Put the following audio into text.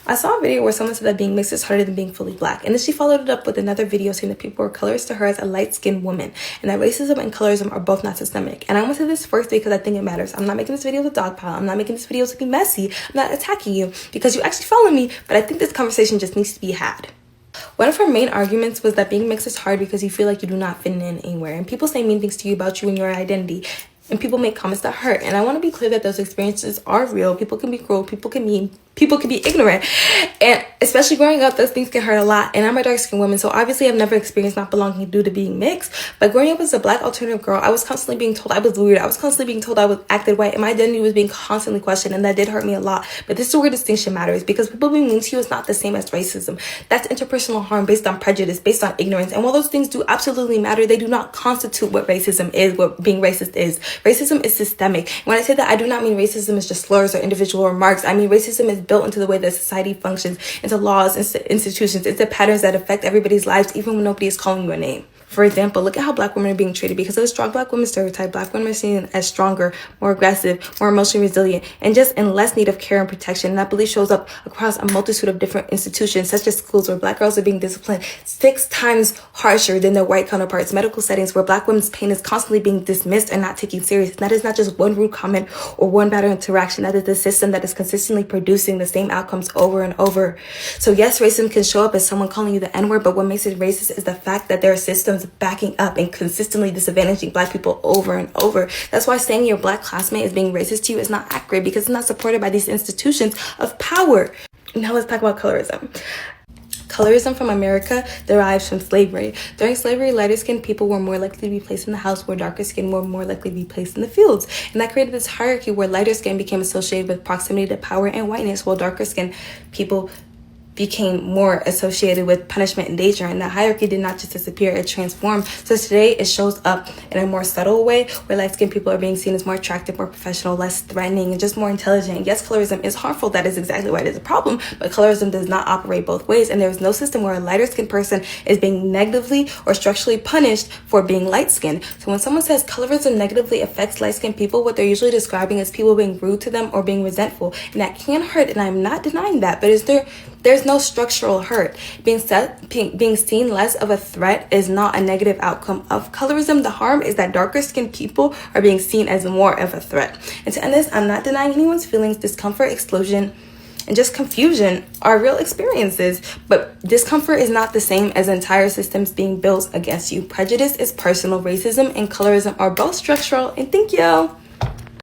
I saw a video where someone said that being mixed is harder than being fully black, and then she followed it up with another video saying that people were colorist to her as a light-skinned woman, and that racism and colorism are both not systemic. And I want to say this first because I think it matters. I'm not making this video to dogpile. I'm not making this video to be messy. I'm not attacking you because you actually follow me, but I think this conversation just needs to be had. One of her main arguments was that being mixed is hard because you feel like you do not fit in anywhere, and people say mean things to you about you and your identity, and people make comments that hurt. And I want to be clear that those experiences are real. People can be cruel, people can be ignorant, and especially growing up, those things can hurt a lot. And I'm a dark-skinned woman, so obviously I've never experienced not belonging due to being mixed. But growing up as a black alternative girl, I was constantly being told I was weird. I was constantly being told I was acted white, and my identity was being constantly questioned, and that did hurt me a lot. But this is where distinction matters, because people being mean to you is not the same as racism. That's interpersonal harm based on prejudice, based on ignorance. And while those things do absolutely matter, they do not constitute what racism is, what being racist is. Racism is systemic. When I say that, I do not mean racism is just slurs or individual remarks. I mean racism is built into the way that society functions, into laws, into institutions, into patterns that affect everybody's lives, even when nobody is calling you a name. For example, look at how black women are being treated. Because of the strong black women stereotype, black women are seen as stronger, more aggressive, more emotionally resilient, and just in less need of care and protection. And that belief shows up across a multitude of different institutions, such as schools where black girls are being disciplined 6 times harsher than their white counterparts, medical settings where black women's pain is constantly being dismissed and not taken serious. And that is not just one rude comment or one bad interaction. That is the system that is consistently producing the same outcomes over and over. So yes, racism can show up as someone calling you the N-word, but what makes it racist is the fact that there are systems backing up and consistently disadvantaging black people over and over. That's why saying your black classmate is being racist to you is not accurate, because it's not supported by these institutions of power. Now let's talk about colorism. Colorism from America derives from slavery. During slavery, lighter-skinned people were more likely to be placed in the house, where darker skin were more likely to be placed in the fields. And that created this hierarchy where lighter skin became associated with proximity to power and whiteness, while darker skinned people became more associated with punishment and danger. And the hierarchy did not just disappear, it transformed. So today it shows up in a more subtle way, where light-skinned people are being seen as more attractive, more professional, less threatening, and just more intelligent. Yes, colorism is harmful. That is exactly why it is a problem. But colorism does not operate both ways. And there is no system where a lighter-skinned person is being negatively or structurally punished for being light-skinned. So when someone says colorism negatively affects light-skinned people, what they're usually describing is people being rude to them or being resentful. And that can hurt, and I'm not denying that. But there's no structural hurt. Being seen less of a threat is not a negative outcome of colorism. The harm is that darker skinned people are being seen as more of a threat. And to end this, I'm not denying anyone's feelings. Discomfort, explosion, and just confusion are real experiences, but discomfort is not the same as entire systems being built against you. Prejudice is personal. Racism and colorism are both structural. And thank you.